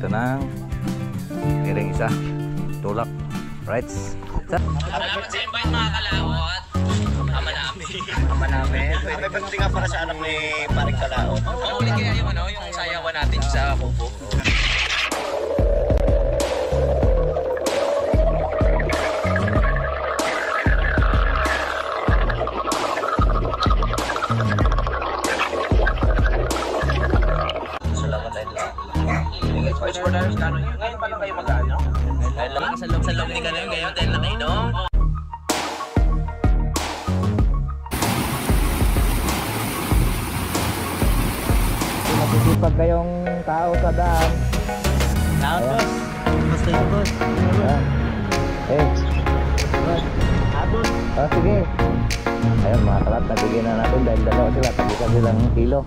dito ng piring isa. Tulak. Right? Salamat sa invite mga kalawot. Ama namin. May birthday nga para sa anak ni Paring Kalaot. Paulit kaya yung sayawan natin sa kubo. Ngayon pa lang kayo mag-ano? Dahil lang sa loob ni Kanoy ngayon dahil nakainom. Masisipag kayong tao sa daan. Tapos, basta yung boss. Abot. Sige. Ayun mga kalat, nabigyan na natin dahil dalawa sila. Tagisa silang kilo.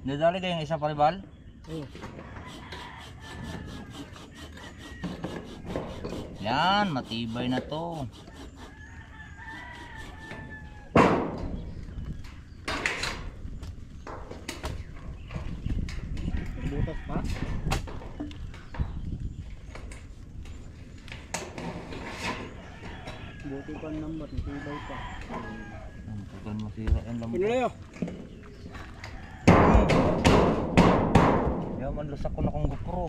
Nadali kayong isa palibal? Yan, matibay na to. Butas pa? Buti pa ang number, matibay pa. Tagal masira yung lambat. Pinulayo! Yaman, lusak ko na kong GoPro.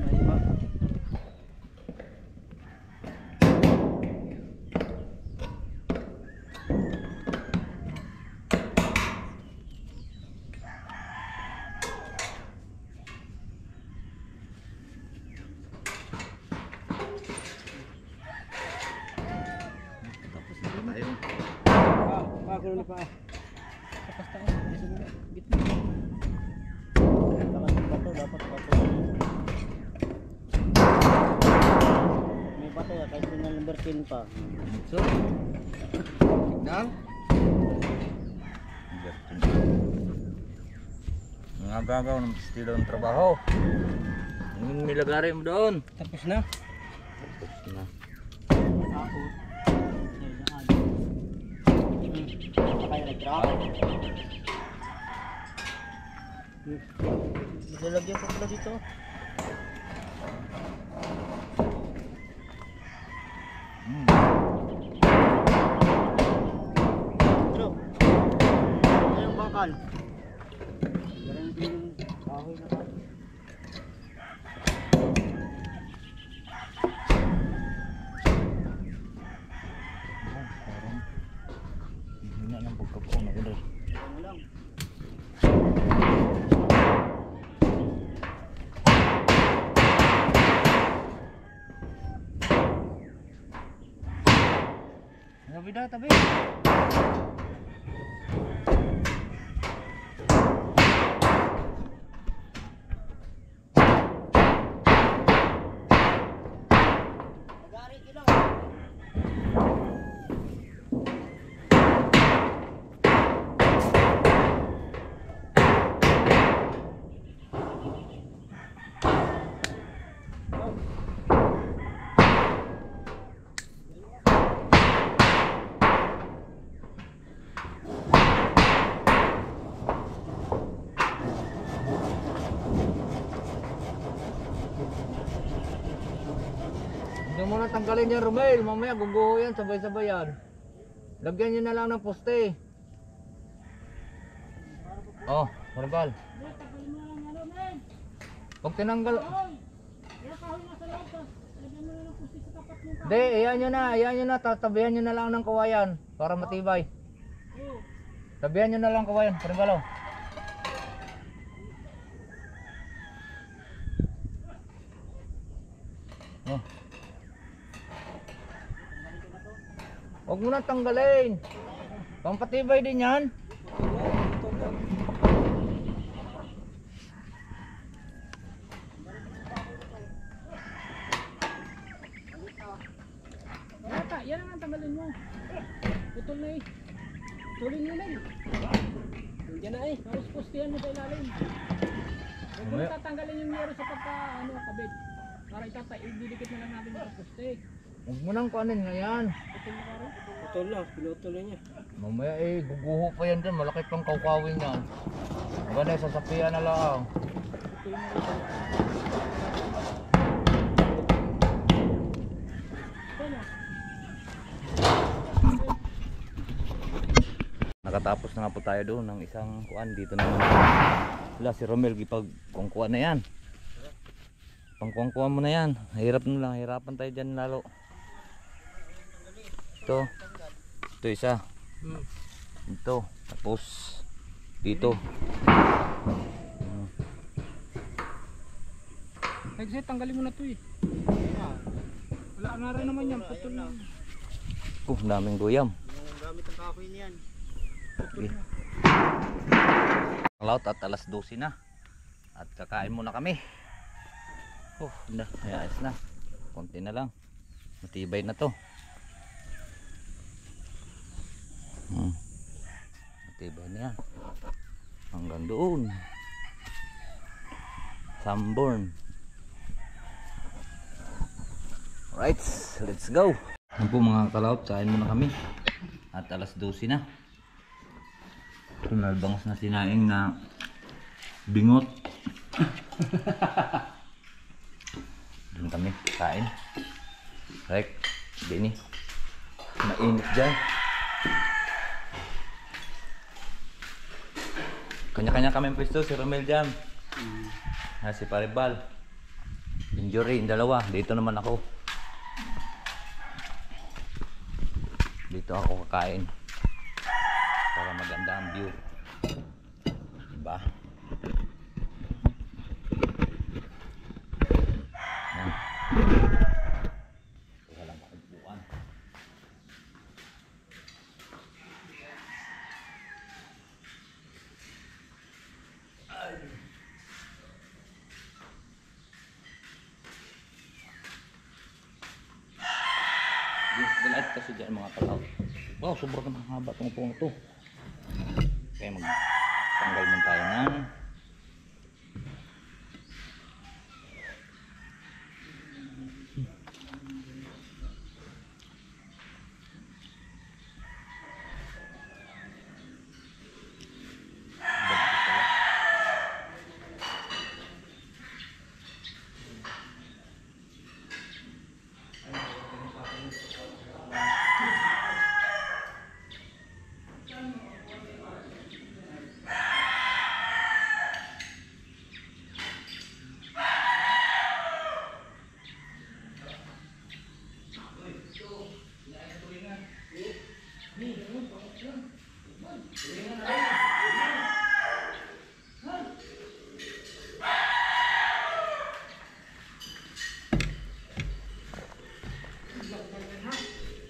Ayun ba? Pakulo na pa. Tapos tayo. Gitna. Dapat bato. May bato ya, kahit yung number 10 pa. So, signal. Mga gagaw ng estilo ng trabaho. Yung milagari mo doon. Tapos na. Tapos na. Kaya nag-drop. Lalagyan ko pala dito. Bro, ito yung bangkal. Ganun din yung kahoy na pa. Tabi na, tabi. Nagari kilo. Hindi mo na tanggalin yan, Romel. Mamaya guguho yan, sabay-sabay yan. Lagyan nyo na lang ng poste. Oh, Maribal. Pag tinanggal... Hindi, ayan nyo na. Tatabihan nyo na lang ng kawayan para matibay. Tabihan nyo na lang kawayan, Maribal. Oh. Oh. Huwag mo na tanggalin. Pampatibay din yan. Bata, yan ang tanggalin mo. Putol na eh. Putulin mo na eh. Yan na eh. Tapos postihan mo sa ilalim. Huwag mo na tatanggalin yung meron sa kabit. Para ididikit na lang natin yung poste. Huwag mo nang kuanin ngayon. Putol na, pinutol na niya. Mamaya guguho pa yan dyan. Malaki pang kawkawin yan. Maganda, sasapian na lang. Nakatapos na nga po tayo doon ng isang kuan dito naman. Wala si Romel gipag kuan na yan. Pangkuan mo na yan. Hirap na lang, hirapan tayo dyan lalo. Ito isa. Ito, tapos dito. Exit, tanggalin mo na ito eh. Wala na rin naman yan, putol na. Daming guyam. Gamit ang kahoy niyan. Okay. Laut at alas 12 na. At kakain muna kami. Ayos na. Konti na lang. Matibay na to. Matibay na yan. Hanggang doon. Sanborn. Alright, let's go. Yan po mga kalaut, kain muna kami. At alas 12 na. Nalbangas na sinaing na bingot. Doon kami kain. Right, dini. Mainit dyan. Kanya-kanya kami pwesto, si Romel dyan. Si Paribal. Injury, yung dalawa. Dito naman ako. Dito ako kakain. Para maganda ang view. Diba? Yan. Walang makagbukan. Galit kasi dyan mga kalaw. Wow, sobrang haba itong upong ito. Kaya magtanggal man tayo ng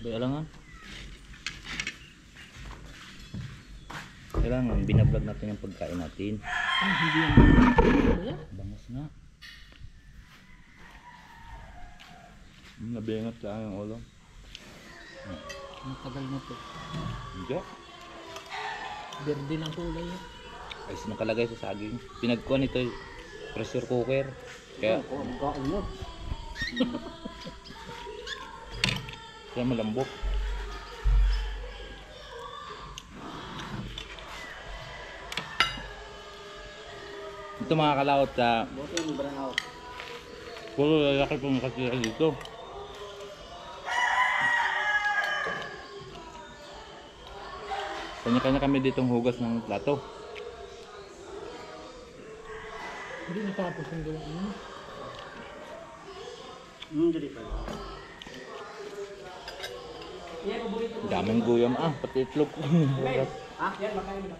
Bay alangan. Kailangan binablog natin yung pagkain natin. Ay, hindi yan. Wala. Bangus nga. Nabingat lang yung ulo. Matagal na to. Hindi. Berde ng kulay. Ay, nakalagay sa saging. Pinagkuhan ito pressure cooker. Kaya, Ano? kaya malambot. Ito mga kalaot sa Boto yung branaw. puro lalaki pong nakatira dito. Kanya-kanya kami ditong hugas ng plato. Hindi natapos yung gawin mo. Dali pa. Daming guyam pati itlog. Hugas. Ah, yan, makain mo.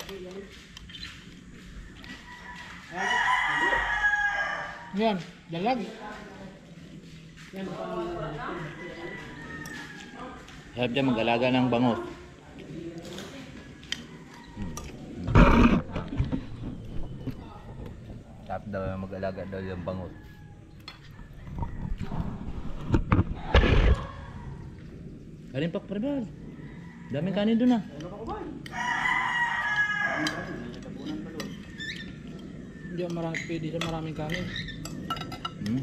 Yan, dalag. Yan, Sarap dyan mag-alaga ng bangus. Sarap daw mag-alaga daw yung bangus. Kanin pak parbal. Daming kanin doon Hindi ako marami, pwede sa maraming kanin. Hmm?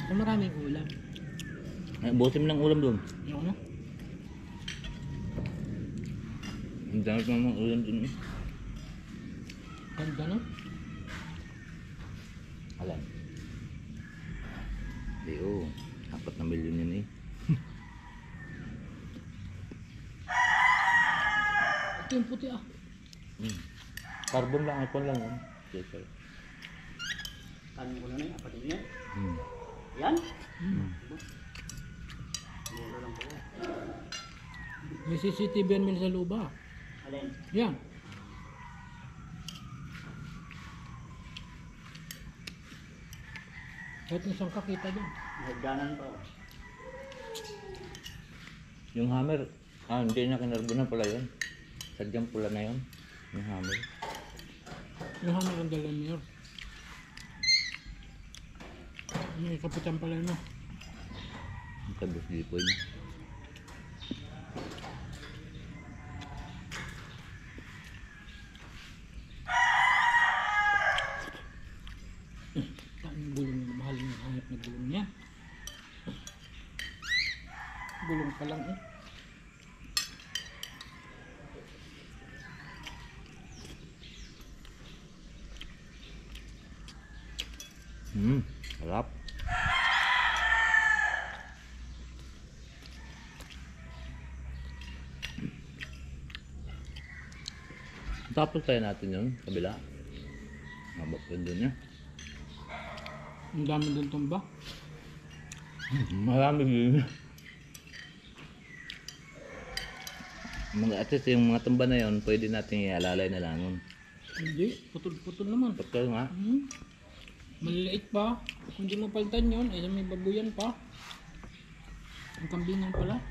Sa maraming ulam. Ay, busin mo ng ulam doon. Yung ano? Ang dami pa ng ulam doon. Ganda no? Alam. Di oh. 4 na milyon yun eh. Ito yung puti Carbon lang, ipon lang yun. Yes, sir. Kanin ko na na yung apat niya. Hmm. Yan? May CCTV yan sa luba. Alin? Yan. Kahit isang kakita dyan. Nagdanan pa. Yung hammer, hindi na kinarbonan pala yun. Sadyang pula na yun. Yung hammer. Yung hammer ang dalan niyo. May kapitan pala yun. Ang tabos lipo niya. Ang gulong, mahal yung hanap na gulong niya. Gulong pa lang Sarap. Tapos tayo natin yun, kabila. Mabap yun dun niya. Ang dami doon tumba. Marami yun. Mga at least yung mga tumba na yun, pwede natin ialalay na lang yun. Hindi, putol-putol naman. Pagka nga, Maliliit pa. Kung di mo palitan yun, eh may babuyan pa. Ang kambingan pala.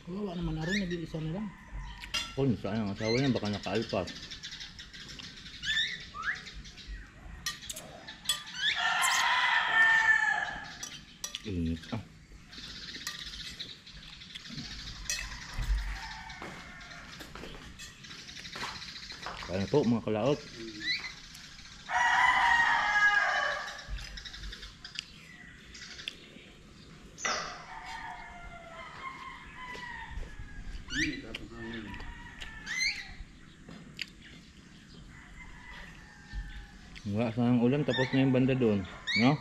Kawawa naman na rin, nag-iisa na lang. kung saan ang asawa niya, baka nakaalpas. Init Kaya po mga kalaot. Wala sa ng ulam, tapos na yung banda doon, no?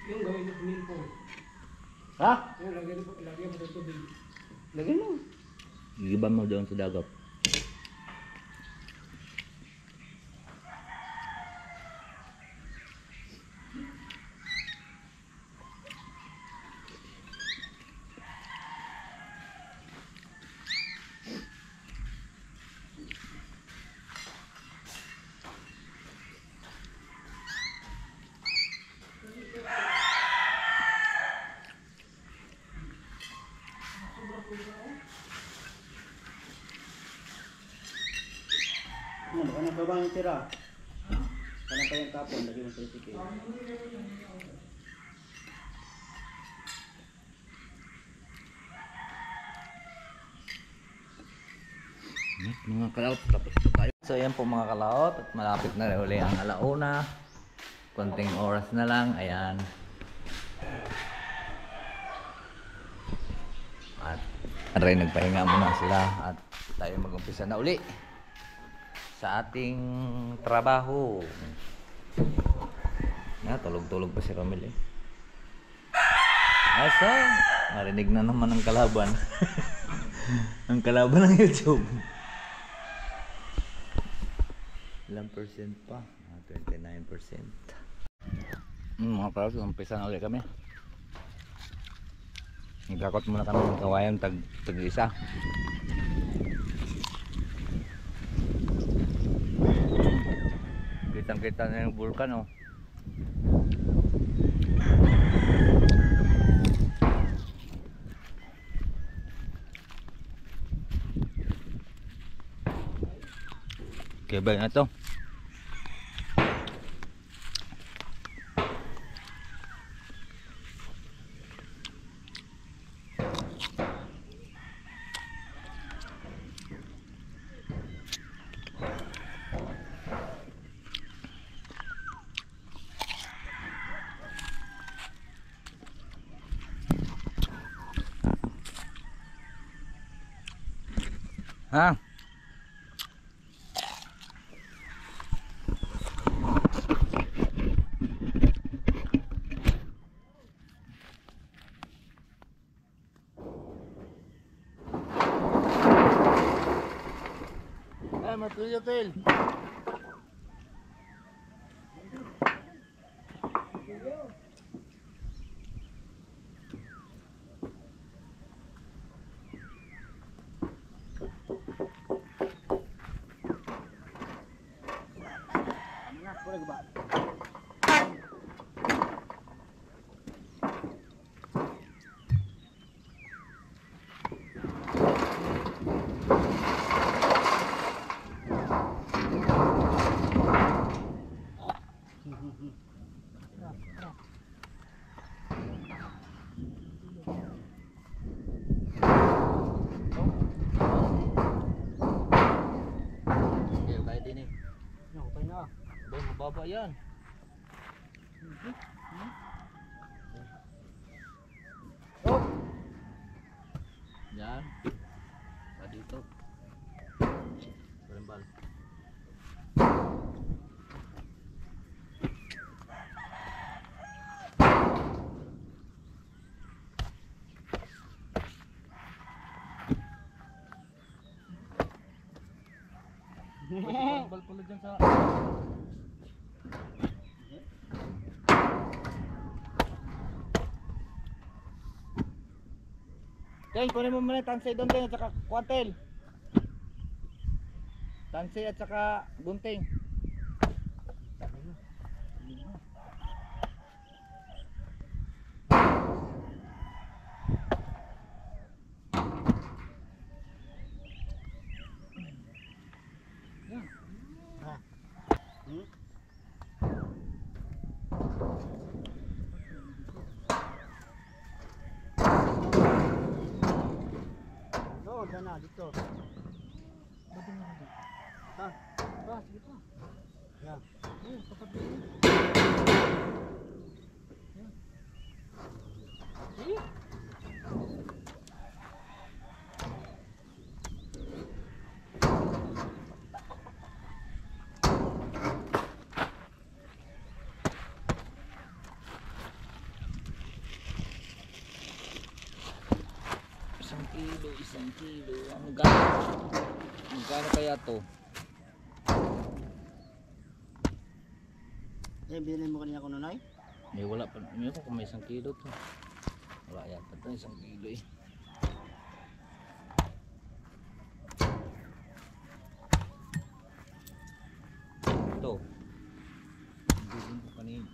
Yung gawin mo kunin po. Ha? Yung lagyan mo sa tubig. Lagyan mo. Gigiban mo doon sa dagat. Ano pa bang tira? Ano pa yung tapon? Lagi mo sa isipin. Mga kalaot, tapos na tayo. So yan po mga kalaot, at malapit na rin uli ang alauna. Konting oras na lang, ayan. At aray, nagpahinga muna sila at tayo mag-umpisa na uli sa ating trabaho. Tulog-tulog pa si Romel eh. Asa, marinig na naman ang kalaban. Ang kalaban ng YouTube. Ilang percent pa? 29%. Mga pros, umpisa na ulit kami. Nagkakot muna kami ng kawayan tag-isa. Kitang-kita na yung vulkan oh. Okay ba na to? Ha? Ay, matuloy hotel. Mababa yan. Oh. Yan. Sa dito. Balimbal. Balimbal pala dyan sa Ten, kunin mo muna tansay doon din at saka kwantel. Tansay at saka gunting. Na dito. Ba't na dito? Ha? Ba, sige pa. Yan. Tapat dito. Sige. Isang kilo. Magkano kaya to? Eh, binili mo kanina ko nunay? May wala pa. May ako kung may 1 kilo to. Wala yata to 1 kilo eh. Ito. Bilhin ko kanina.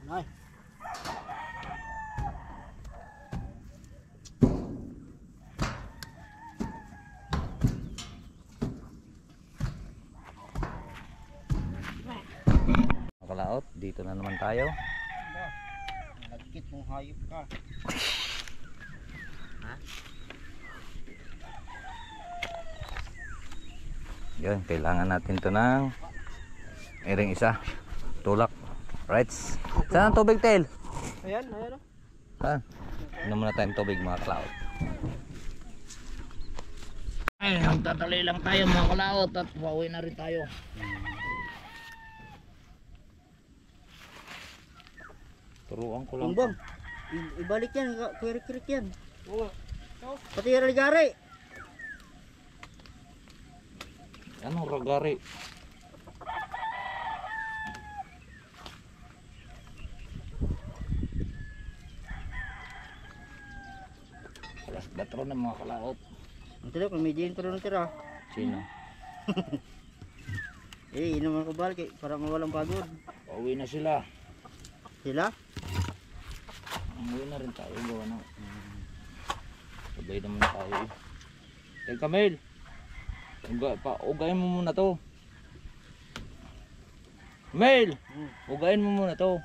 Nay. Kalaot, dito na naman tayo. Nalagkit mong hayop ka. Yun, kailangan natin to ng iring isa. Tulak. Right. Saan ang tubig, Tel? Ayan, ayan o. Ha? Inom muna tayong tubig mga kalaot. Ay, magtatali lang tayo mga kalaot at pauwi na rin tayo. Turuan ko lang. Bumbong. Ibalik yan, kirik-kirik yan. Oo. Pati yung ligari. Anong ragari? Alas 4 na mga kalaot. Ang tira, kung may diin pa rin tira. Sino? Eh, inuman ko balik eh, para mawalang pagod. Pauwi na sila. Sila? Umuwi na rin tayo. Gawa na. Sabay naman tayo eh. Teka Mel. Ugayin mo muna to. Mel! Ugayin mo muna to.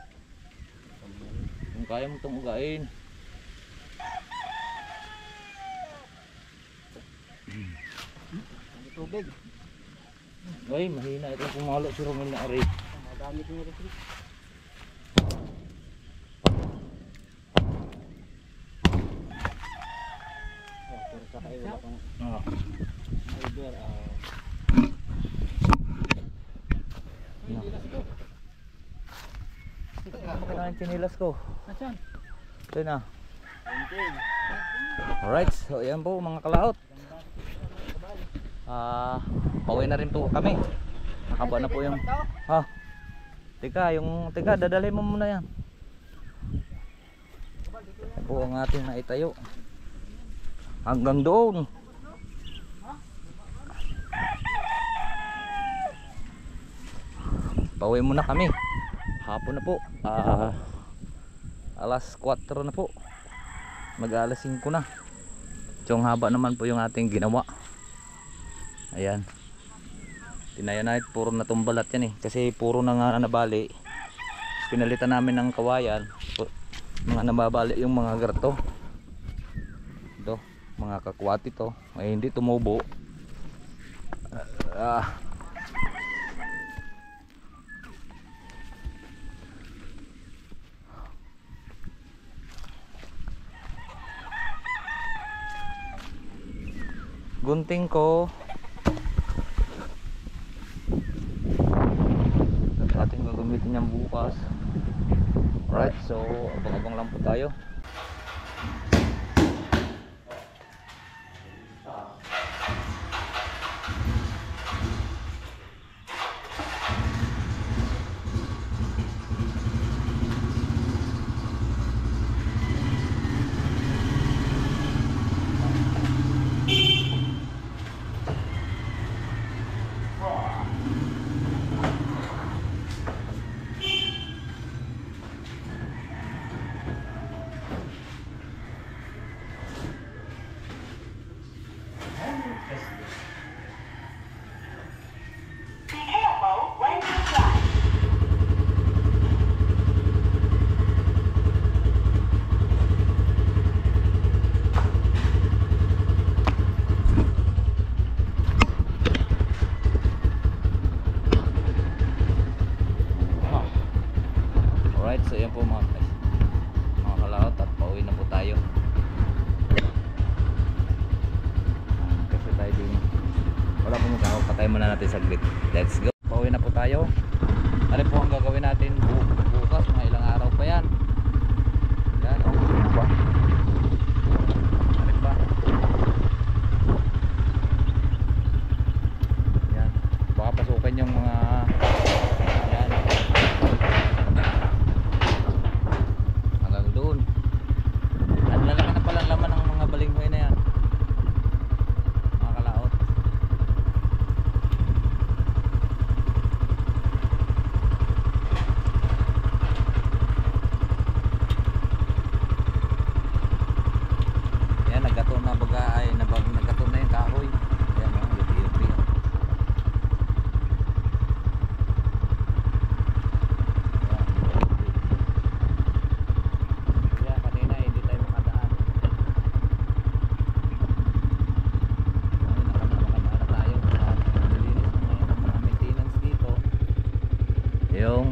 Kung kaya mo itong ugain. Ang tubig. Ay, mahina ito pumalo si Romel na aray. Magamit niya rin. Pero sa kayo wala kang Ah. fiber. Ano ka na yung chinilas ko? Nasaan? Ito na. Alright, so yan po mga kalaot. Pauwi na rin po kami. Nakaba na po yung Teka, dadalhin mo muna yan. Yan po ang ating naitayo. Hanggang doon. Pauwi muna kami. Hapon na po. Alas 4 na po. Mag-alas 5 na. Tiyong haba naman po yung ating ginawa. Ayan. Tinayanay, puro natumbalat yan eh. Kasi puro na nga nabali. Pinalitan namin ng kawayan. Mga nababali yung mga garto. Ito. mga kakwati to ay hindi tumubo. Gunting ko ating gagamitin yan bukas. Alright, so abang-abang lang po tayo. Alright, so yan po mga guys, mga kalahot, at pauwi na po tayo. Kasi tayo din wala pong magkakaw, patay muna natin saglit. Let's go, pauwi na po tayo. Ano po ang gagawin natin bukas, mga ilang araw pa yan. Yan, ano ba? Ano ba? Yan, baka pasukin yung mga yan hanggang doon. Ano na lang na palang laman ng mga balinghoy na yan, mga kalaot. Yan, naggato na baga ay naggato na yung kahoy. Ayan, yupi-yupi. Kaya kanina hindi tayo makadaan. Ngayon makadaan na tayo. At nilinis na ngayon ang mga maintenance dito. Yung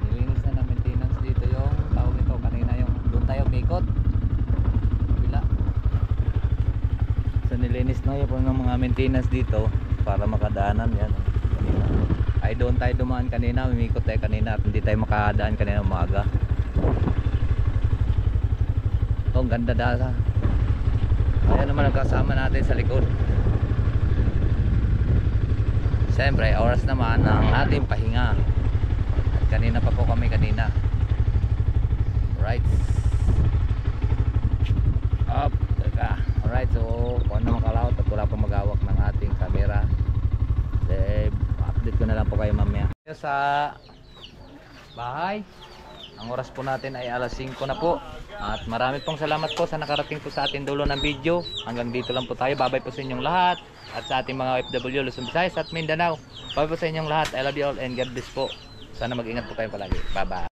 nilinis na ng maintenance dito yung tawag nito kanina, yung doon tayo umikot kabila. So nilinis na yun po ng mga maintenance dito para makadaanan. Yan kanina ay doon tayo dumaan kanina, umikot tayo kanina at hindi tayo makadaan kanina umaga. Ito ang ganda dala. Ayan naman ang kasama natin sa likod. Siyempre oras naman ng ating pahinga. At kanina pa po kami kanina. Right. Up. Teka. Alright, so kung ano makalawat at wala pa magawak ng ating camera, update ko na lang po kayo mamaya. Sa bahay, ang oras po natin ay alas 5 na po. At marami pong salamat po sa nakarating po sa ating dulo ng video. Hanggang dito lang po tayo. Babay po sa inyong lahat. At sa ating mga OFW, Luzon, Visayas at Mindanao. Babay po sa inyong lahat. I love you all and God bless po. Sana mag-ingat po kayo palagi. Bye bye.